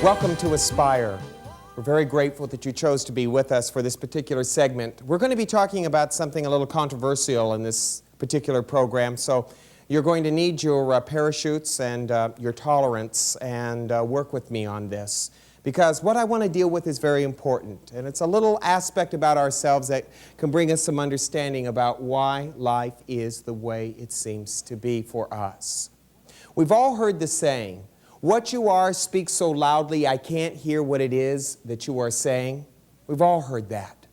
Welcome to Aspire. We're very grateful that you chose to be with us for this particular segment. We're going to be talking about something a little controversial in this particular program, so you're going to need your parachutes and your tolerance and work with me on this. Because what I want to deal with is very important, and it's a little aspect about ourselves that can bring us some understanding about why life is the way it seems to be for us. We've all heard the saying, "What you are speaks so loudly I can't hear what it is that you are saying." We've all heard that.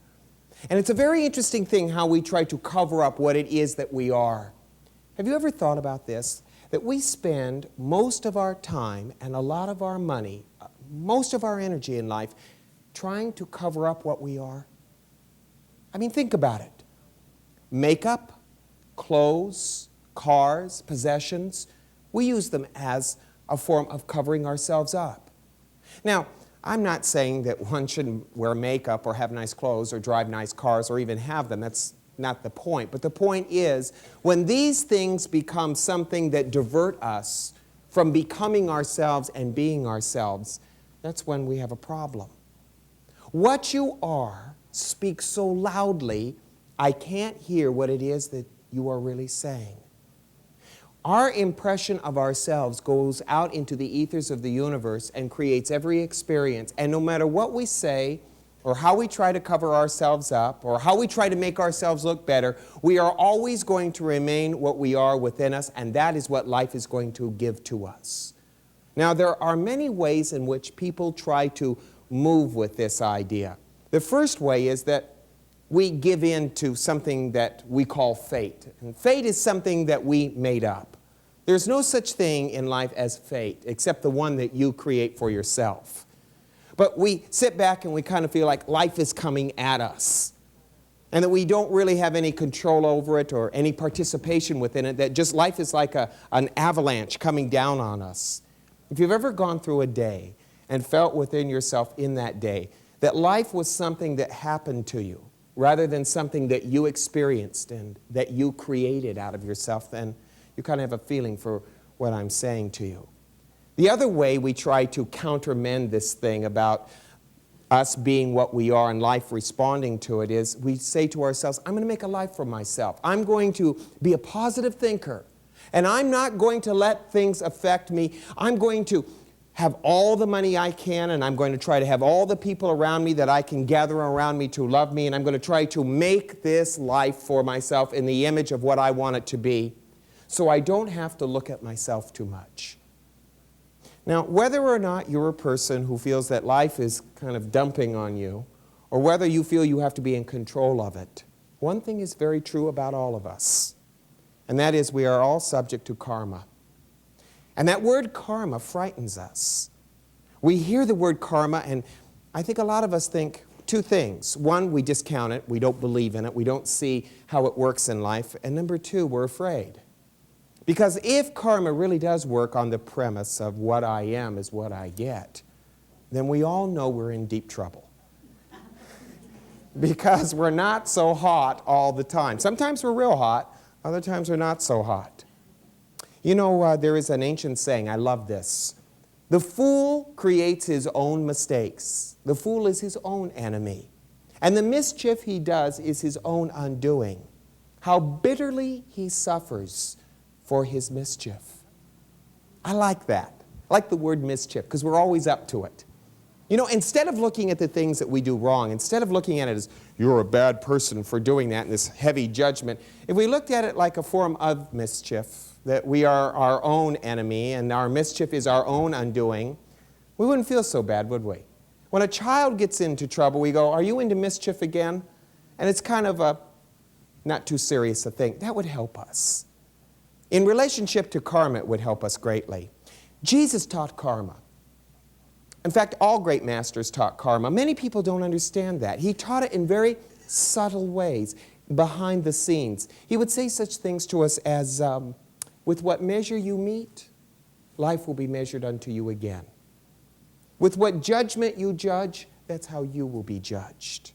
And it's a very interesting thing how we try to cover up what it is that we are. Have you ever thought about this? That we spend most of our time and a lot of our money, most of our energy in life, trying to cover up what we are? I mean, think about it. Makeup, clothes, cars, possessions, we use them as a form of covering ourselves up. Now, I'm not saying that one shouldn't wear makeup or have nice clothes or drive nice cars or even have them. That's not the point. But the point is, when these things become something that divert us from becoming ourselves and being ourselves, that's when we have a problem. What you are speaks so loudly, I can't hear what it is that you are really saying. Our impression of ourselves goes out into the ethers of the universe and creates every experience. And no matter what we say, or how we try to cover ourselves up, or how we try to make ourselves look better, we are always going to remain what we are within us, and that is what life is going to give to us. Now, there are many ways in which people try to move with this idea. The first way is that we give in to something that we call fate. And fate is something that we made up. There's no such thing in life as fate, except the one that you create for yourself. But we sit back and we kind of feel like life is coming at us, and that we don't really have any control over it or any participation within it, that just life is like an avalanche coming down on us. If you've ever gone through a day and felt within yourself in that day that life was something that happened to you rather than something that you experienced and that you created out of yourself, then you kind of have a feeling for what I'm saying to you. The other way we try to countermand this thing about us being what we are and life responding to it is we say to ourselves, I'm going to make a life for myself. I'm going to be a positive thinker, and I'm not going to let things affect me. I'm going to have all the money I can, and I'm going to try to have all the people around me that I can gather around me to love me, and I'm going to try to make this life for myself in the image of what I want it to be, so I don't have to look at myself too much. Now, whether or not you're a person who feels that life is kind of dumping on you, or whether you feel you have to be in control of it, one thing is very true about all of us, and that is we are all subject to karma. And that word karma frightens us. We hear the word karma, and I think a lot of us think two things. One, we discount it, we don't believe in it, we don't see how it works in life, and number two, we're afraid. Because if karma really does work on the premise of what I am is what I get, then we all know we're in deep trouble. Because we're not so hot all the time. Sometimes we're real hot, other times we're not so hot. You know, there is an ancient saying, I love this. The fool creates his own mistakes. The fool is his own enemy. And the mischief he does is his own undoing. How bitterly he suffers for his mischief. I like that. I like the word mischief because we're always up to it. You know, instead of looking at the things that we do wrong, instead of looking at it as, you're a bad person for doing that, and this heavy judgment, if we looked at it like a form of mischief, that we are our own enemy and our mischief is our own undoing, we wouldn't feel so bad, would we? When a child gets into trouble, we go, are you into mischief again? And it's kind of a not too serious a thing. That would help us. In relationship to karma, it would help us greatly. Jesus taught karma. In fact, all great masters taught karma. Many people don't understand that. He taught it in very subtle ways, behind the scenes. He would say such things to us as, with what measure you meet, life will be measured unto you again. With what judgment you judge, that's how you will be judged.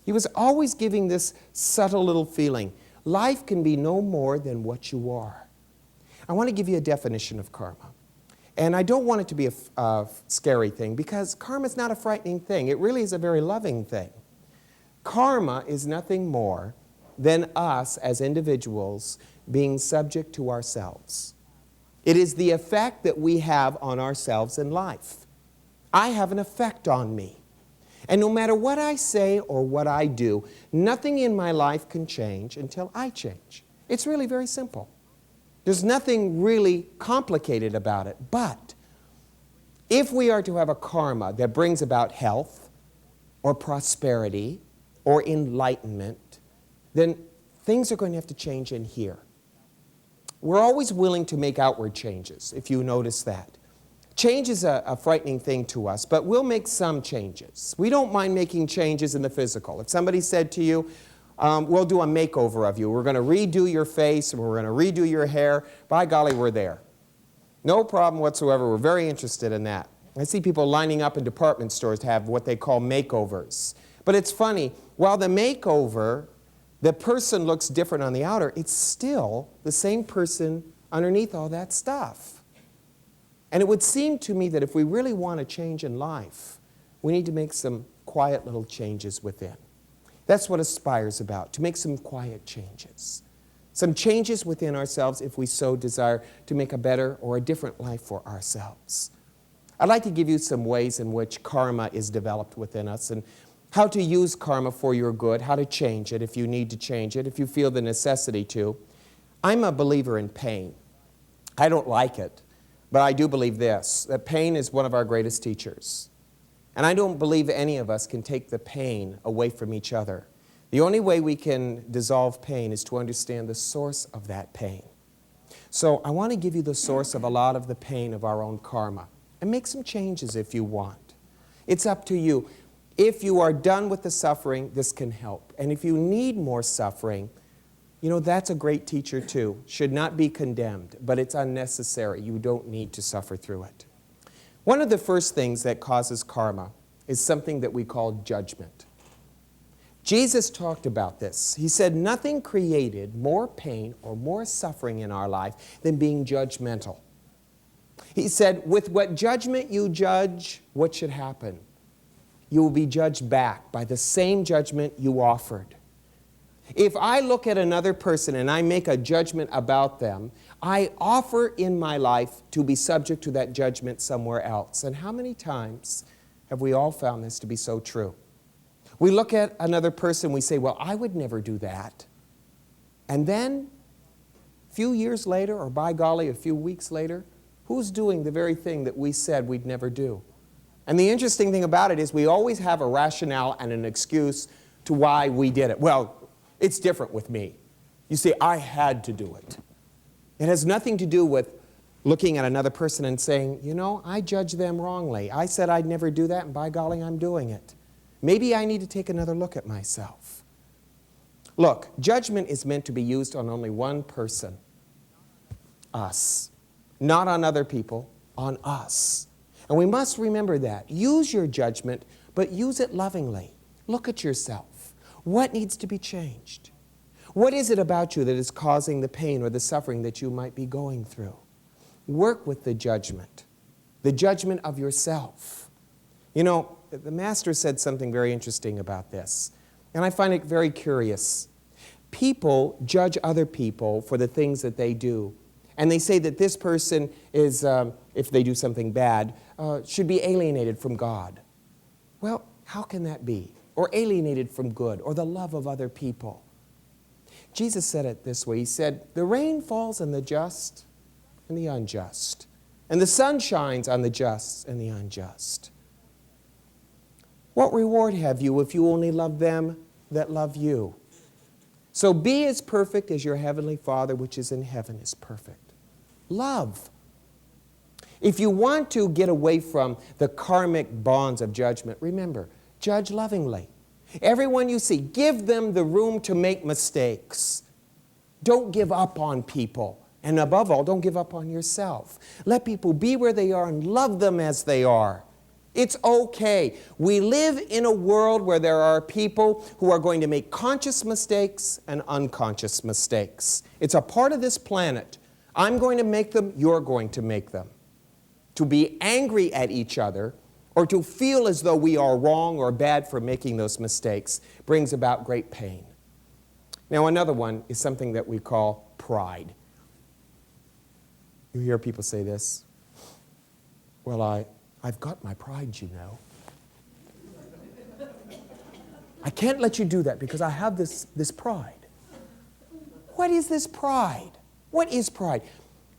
He was always giving this subtle little feeling. Life can be no more than what you are. I want to give you a definition of karma. And I don't want it to be a scary thing, because karma is not a frightening thing. It really is a very loving thing. Karma is nothing more than us as individuals being subject to ourselves. It is the effect that we have on ourselves in life. I have an effect on me. And no matter what I say or what I do, nothing in my life can change until I change. It's really very simple. There's nothing really complicated about it. But if we are to have a karma that brings about health or prosperity or enlightenment, then things are going to have to change in here. We're always willing to make outward changes, if you notice that. Change is a frightening thing to us, but we'll make some changes. We don't mind making changes in the physical. If somebody said to you, we'll do a makeover of you. We're going to redo your face, and we're going to redo your hair. By golly, we're there. No problem whatsoever. We're very interested in that. I see people lining up in department stores to have what they call makeovers. But it's funny, while the makeover, the person looks different on the outer, it's still the same person underneath all that stuff. And it would seem to me that if we really want a change in life, we need to make some quiet little changes within. That's what Aspire's about, to make some quiet changes. Some changes within ourselves if we so desire to make a better or a different life for ourselves. I'd like to give you some ways in which karma is developed within us and how to use karma for your good, how to change it if you need to change it, if you feel the necessity to. I'm a believer in pain. I don't like it, but I do believe this, that pain is one of our greatest teachers. And I don't believe any of us can take the pain away from each other. The only way we can dissolve pain is to understand the source of that pain. So I want to give you the source of a lot of the pain of our own karma. And make some changes if you want. It's up to you. If you are done with the suffering, this can help. And if you need more suffering, you know, that's a great teacher too. Should not be condemned, but it's unnecessary. You don't need to suffer through it. One of the first things that causes karma is something that we call judgment. Jesus talked about this. He said, nothing created more pain or more suffering in our life than being judgmental. He said, with what judgment you judge, what should happen? You will be judged back by the same judgment you offered. If I look at another person and I make a judgment about them, I offer in my life to be subject to that judgment somewhere else. And how many times have we all found this to be so true? We look at another person, we say, well, I would never do that. And then, a few years later, or by golly, a few weeks later, who's doing the very thing that we said we'd never do? And the interesting thing about it is we always have a rationale and an excuse to why we did it. Well, it's different with me. You see, I had to do it. It has nothing to do with looking at another person and saying, you know, I judged them wrongly. I said I'd never do that, and by golly, I'm doing it. Maybe I need to take another look at myself. Look, judgment is meant to be used on only one person, us. Not on other people, on us. And we must remember that. Use your judgment, but use it lovingly. Look at yourself. What needs to be changed? What is it about you that is causing the pain or the suffering that you might be going through? Work with the judgment of yourself. You know, the Master said something very interesting about this, and I find it very curious. People judge other people for the things that they do, and they say that this person is, if they do something bad, should be alienated from God. Well, how can that be? Or alienated from good, or the love of other people. Jesus said it this way. He said, the rain falls on the just and the unjust, and the sun shines on the just and the unjust. What reward have you if you only love them that love you? So be as perfect as your heavenly Father which is in heaven is perfect. Love. If you want to get away from the karmic bonds of judgment, remember, judge lovingly. Everyone you see, give them the room to make mistakes. Don't give up on people. And above all, don't give up on yourself. Let people be where they are and love them as they are. It's okay. We live in a world where there are people who are going to make conscious mistakes and unconscious mistakes. It's a part of this planet. I'm going to make them, you're going to make them. to be angry at each other, or to feel as though we are wrong or bad for making those mistakes brings about great pain. Now, another one is something that we call pride. You hear people say this, well, I've got my pride, you know. I can't let you do that because I have this pride. What is this pride? What is pride?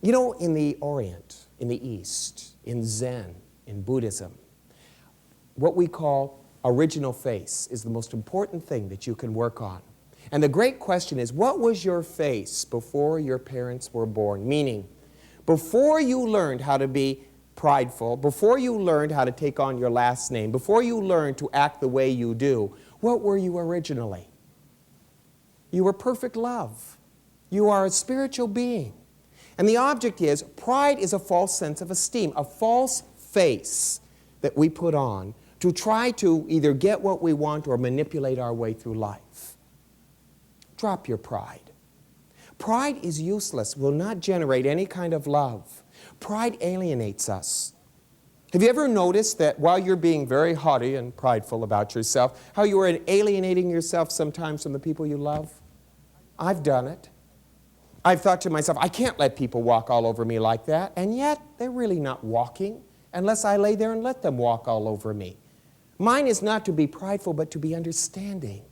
You know, in the Orient, in the East, in Zen, in Buddhism, what we call original face is the most important thing that you can work on. And the great question is, what was your face before your parents were born? Meaning, before you learned how to be prideful, before you learned how to take on your last name, before you learned to act the way you do, what were you originally? You were perfect love. You are a spiritual being. And the object is, pride is a false sense of esteem, a false face that we put on to try to either get what we want or manipulate our way through life. Drop your pride. Pride is useless, will not generate any kind of love. Pride alienates us. Have you ever noticed that while you're being very haughty and prideful about yourself, how you are alienating yourself sometimes from the people you love? I've done it. I've thought to myself, I can't let people walk all over me like that, and yet they're really not walking unless I lay there and let them walk all over me. Mine is not to be prideful, but to be understanding.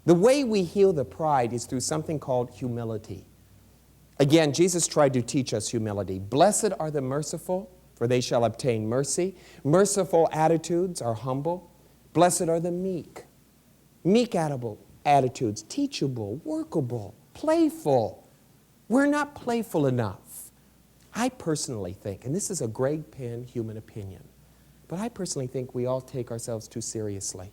The way we heal the pride is through something called humility. Again, Jesus tried to teach us humility. Blessed are the merciful, for they shall obtain mercy. Merciful attitudes are humble. Blessed are the meek. Meek attitudes, teachable, workable, playful. We're not playful enough. I personally think, and this is a Greg Penn human opinion, but I personally think we all take ourselves too seriously.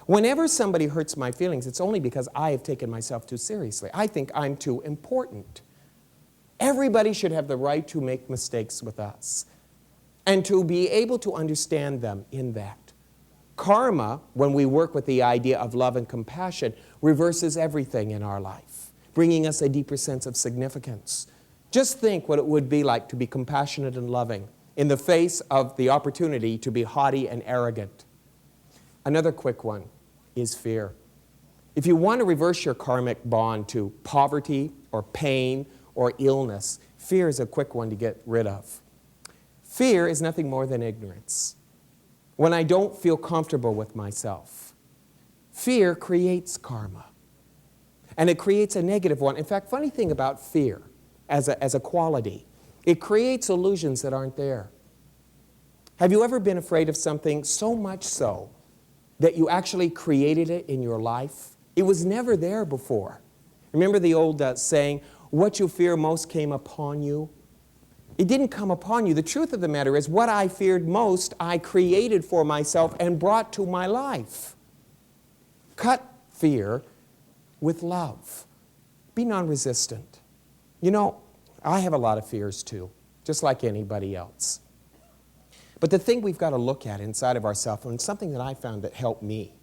Whenever somebody hurts my feelings, it's only because I have taken myself too seriously. I think I'm too important. Everybody should have the right to make mistakes with us and to be able to understand them in that. Karma, when we work with the idea of love and compassion, reverses everything in our life, bringing us a deeper sense of significance. Just think what it would be like to be compassionate and loving in the face of the opportunity to be haughty and arrogant. Another quick one is fear. If you want to reverse your karmic bond to poverty or pain or illness, fear is a quick one to get rid of. Fear is nothing more than ignorance. When I don't feel comfortable with myself, fear creates karma. And it creates a negative one. In fact, funny thing about fear as a quality, it creates illusions that aren't there. Have you ever been afraid of something so much so that you actually created it in your life? It was never there before. Remember the old saying, what you fear most came upon you? It didn't come upon you. The truth of the matter is, what I feared most, I created for myself and brought to my life. Cut fear with love. Be non-resistant. You know, I have a lot of fears too, just like anybody else. But the thing we've got to look at inside of ourselves, and something that I found that helped me,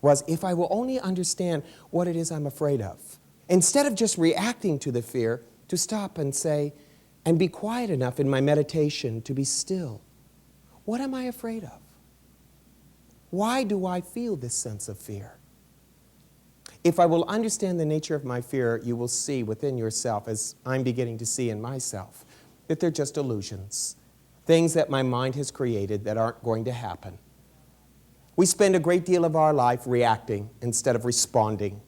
was if I will only understand what it is I'm afraid of, instead of just reacting to the fear, to stop and say, and be quiet enough in my meditation to be still. What am I afraid of? Why do I feel this sense of fear? If I will understand the nature of my fear, you will see within yourself, as I'm beginning to see in myself, that they're just illusions. Things that my mind has created that aren't going to happen. We spend a great deal of our life reacting instead of responding.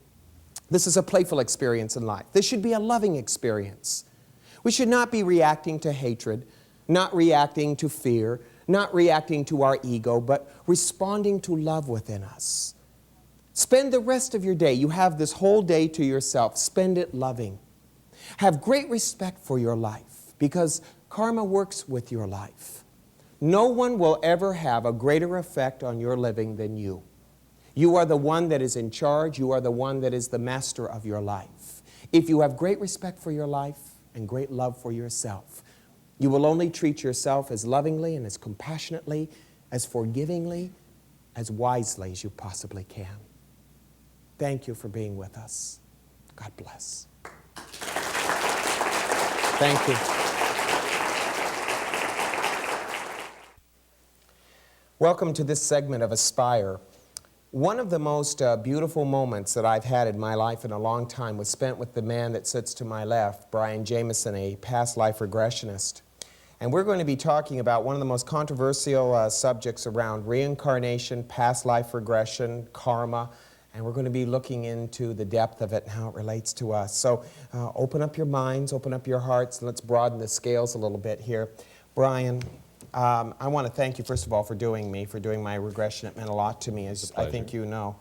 This is a playful experience in life. This should be a loving experience. We should not be reacting to hatred, not reacting to fear, not reacting to our ego, but responding to love within us. Spend the rest of your day. You have this whole day to yourself. Spend it loving. Have great respect for your life because karma works with your life. No one will ever have a greater effect on your living than you. You are the one that is in charge. You are the one that is the master of your life. If you have great respect for your life and great love for yourself, you will only treat yourself as lovingly and as compassionately, as forgivingly, as wisely as you possibly can. Thank you for being with us. God bless. Thank you. Welcome to this segment of Aspire. One of the most beautiful moments that I've had in my life in a long time was spent with the man that sits to my left, Brian Jameson, a past life regressionist. And we're going to be talking about one of the most controversial subjects around reincarnation, past life regression, karma, and we're going to be looking into the depth of it and how it relates to us. So open up your minds, open up your hearts, and let's broaden the scales a little bit here. Brian, I want to thank you, first of all, for doing my regression. It meant a lot to me, as I think you know.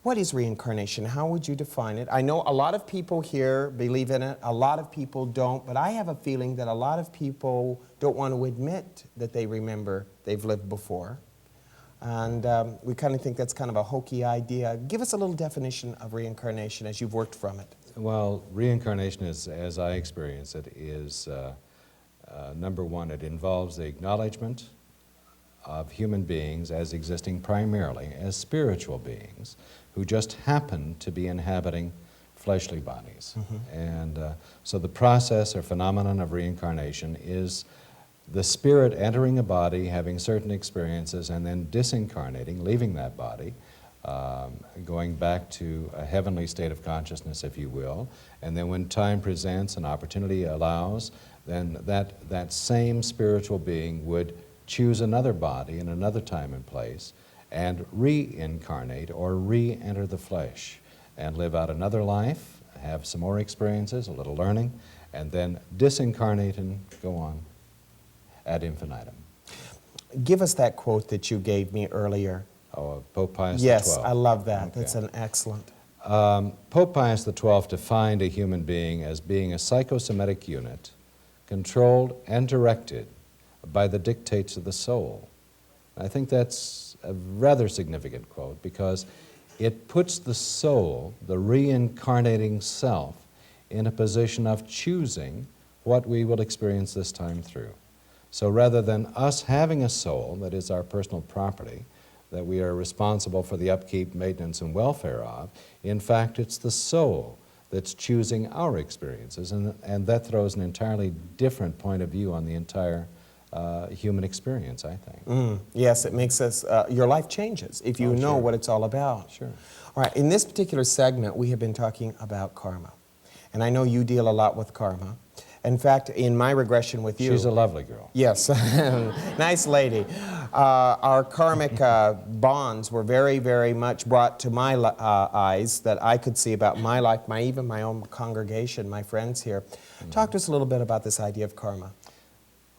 What is reincarnation? How would you define it? I know a lot of people here believe in it, a lot of people don't, but I have a feeling that a lot of people don't want to admit that they remember they've lived before. And we kind of think that's kind of a hokey idea. Give us a little definition of reincarnation as you've worked from it. Well, reincarnation, as I experience it, is number one, it involves the acknowledgement of human beings as existing primarily as spiritual beings who just happen to be inhabiting fleshly bodies. And so the process or phenomenon of reincarnation is the spirit entering a body, having certain experiences, and then disincarnating, leaving that body, going back to a heavenly state of consciousness, if you will. And then when time presents and opportunity allows, then that same spiritual being would choose another body in another time and place and reincarnate or re-enter the flesh and live out another life, have some more experiences, a little learning, and then disincarnate and go on ad infinitum. Give us that quote that you gave me earlier. Oh, of Pope Pius XII. Yes, I love that. Okay. That's an excellent. Pope Pius XII defined a human being as being a psychosomatic unit controlled and directed by the dictates of the soul. I think that's a rather significant quote because it puts the soul, the reincarnating self, in a position of choosing what we will experience this time through. So rather than us having a soul that is our personal property, that we are responsible for the upkeep, maintenance, and welfare of, in fact, it's the soul that's choosing our experiences, and that throws an entirely different point of view on the entire human experience, I think. Yes, it makes us, your life changes if you know what it's all about. Sure. All right, in this particular segment, we have been talking about karma. And I know you deal a lot with karma. In fact, in my regression with you... She's a lovely girl. Yes, nice lady. Our karmic bonds were very, very much brought to my eyes that I could see about my life, even my own congregation, my friends here. Talk to us a little bit about this idea of karma.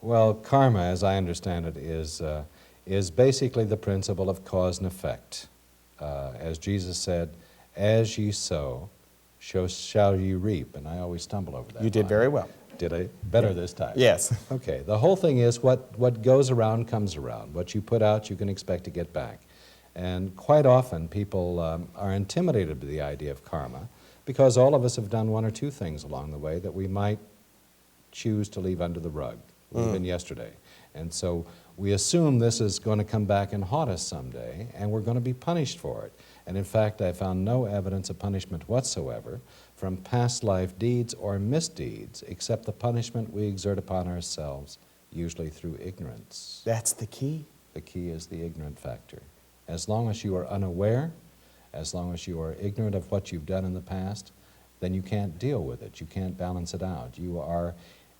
Well, karma, as I understand it, is basically the principle of cause and effect. As Jesus said, as ye sow, shall ye reap. And I always stumble over that. You did very well. Did I? Better this time. Yes. Okay. The whole thing is what goes around comes around. What you put out, you can expect to get back. And quite often, people are intimidated by the idea of karma because all of us have done one or two things along the way that we might choose to leave under the rug, even yesterday. And so we assume this is going to come back and haunt us someday, and we're going to be punished for it. And in fact, I found no evidence of punishment whatsoever from past life deeds or misdeeds, except the punishment we exert upon ourselves, usually through ignorance. That's the key. The key is the ignorant factor. As long as you are unaware, as long as you are ignorant of what you've done in the past, then you can't deal with it. You can't balance it out. You are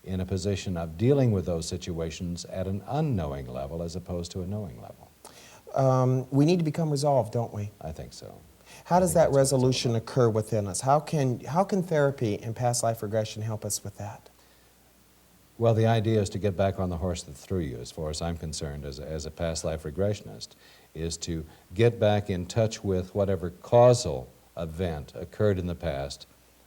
in a position of dealing with those situations at an unknowing level as opposed to a knowing level. We need to become resolved, don't we? I think so. How does that resolution occur within us? How can therapy and past life regression help us with that? Well, the idea is to get back on the horse that threw you, as far as I'm concerned, as a past life regressionist, is to get back in touch with whatever causal event occurred in the past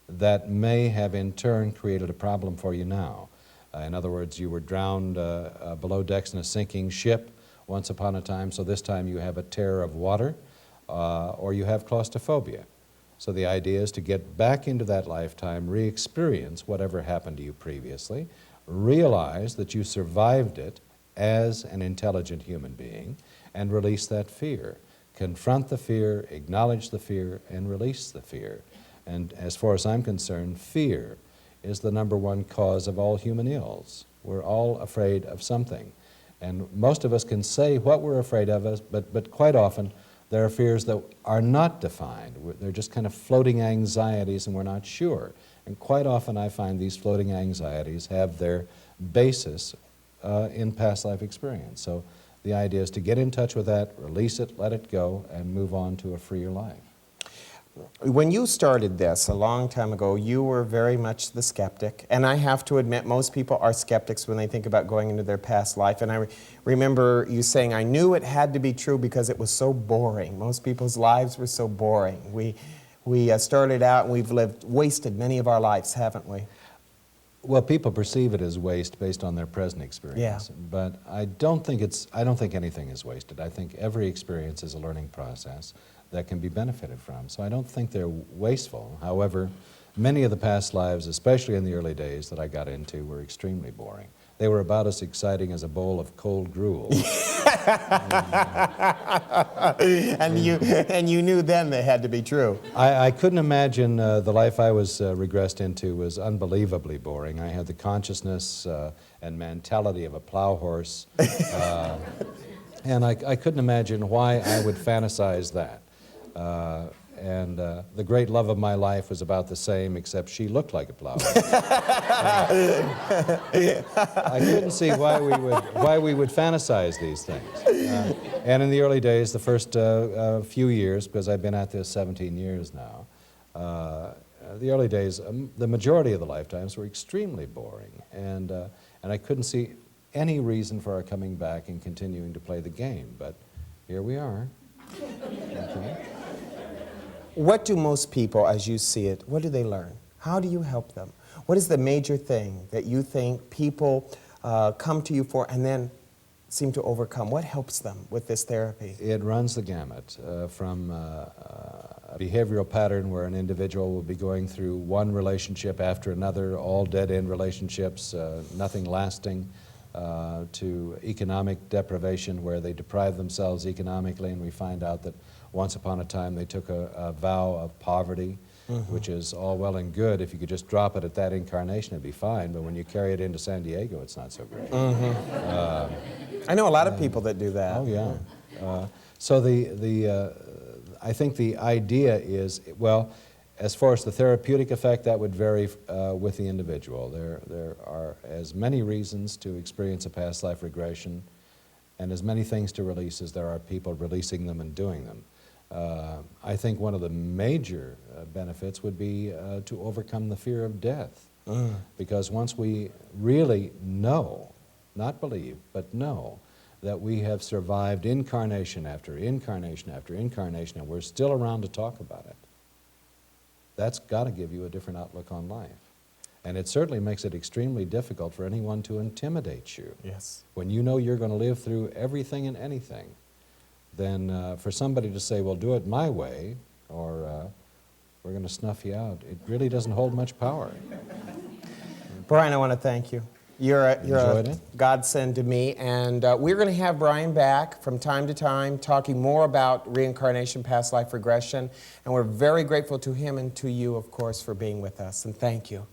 that may have in turn created a problem for you now. In other words, you were drowned below decks in a sinking ship once upon a time, so this time you have a terror of water, or you have claustrophobia. So the idea is to get back into that lifetime, re-experience whatever happened to you previously, realize that you survived it as an intelligent human being, and release that fear. Confront the fear, acknowledge the fear, and release the fear. And as far as I'm concerned, fear is the #1 cause of all human ills. We're all afraid of something. And most of us can say what we're afraid of, but quite often there are fears that are not defined. They're just kind of floating anxieties and we're not sure. And quite often I find these floating anxieties have their basis in past life experience. So the idea is to get in touch with that, release it, let it go, and move on to a freer life. When you started this a long time ago, you were very much the skeptic. And I have to admit, most people are skeptics when they think about going into their past life. And I remember you saying, I knew it had to be true because it was so boring. Most people's lives were so boring. We started out and we've wasted many of our lives, haven't we? Well, people perceive it as waste based on their present experience. Yeah. But I don't think anything is wasted. I think every experience is a learning process that can be benefited from. So I don't think they're wasteful. However, many of the past lives, especially in the early days that I got into, were extremely boring. They were about as exciting as a bowl of cold gruel. And you knew then they had to be true. I couldn't imagine the life I was regressed into was unbelievably boring. I had the consciousness and mentality of a plow horse, and I couldn't imagine why I would fantasize that. And the great love of my life was about the same, except she looked like a plow horse. I couldn't see why we would fantasize these things. And in the early days, the first few years, because I've been at this 17 years now, the early days, the majority of the lifetimes were extremely boring, and I couldn't see any reason for our coming back and continuing to play the game. But here we are. Okay. What do most people, as you see it, what do they learn? How do you help them? What is the major thing that you think people come to you for and then seem to overcome? What helps them with this therapy? It runs the gamut from a behavioral pattern where an individual will be going through one relationship after another, all dead-end relationships, nothing lasting, to economic deprivation where they deprive themselves economically, and we find out that once upon a time they took a vow of poverty, which is all well and good. If you could just drop it at that incarnation, it'd be fine, but when you carry it into San Diego, it's not so great. I know a lot of people that do that. Oh, yeah. So I think the idea is, well, as far as the therapeutic effect, that would vary with the individual. There are as many reasons to experience a past life regression and as many things to release as there are people releasing them and doing them. I think one of the major benefits would be to overcome the fear of death. Because once we really know, not believe, but know, that we have survived incarnation after incarnation after incarnation, and we're still around to talk about it, that's got to give you a different outlook on life. And it certainly makes it extremely difficult for anyone to intimidate you. Yes. When you know you're going to live through everything and anything, then for somebody to say, well, do it my way, or we're going to snuff you out, it really doesn't hold much power. Brian, I want to thank you. You're a godsend to me, and we're going to have Brian back from time to time talking more about reincarnation, past life regression, and we're very grateful to him and to you, of course, for being with us, and thank you.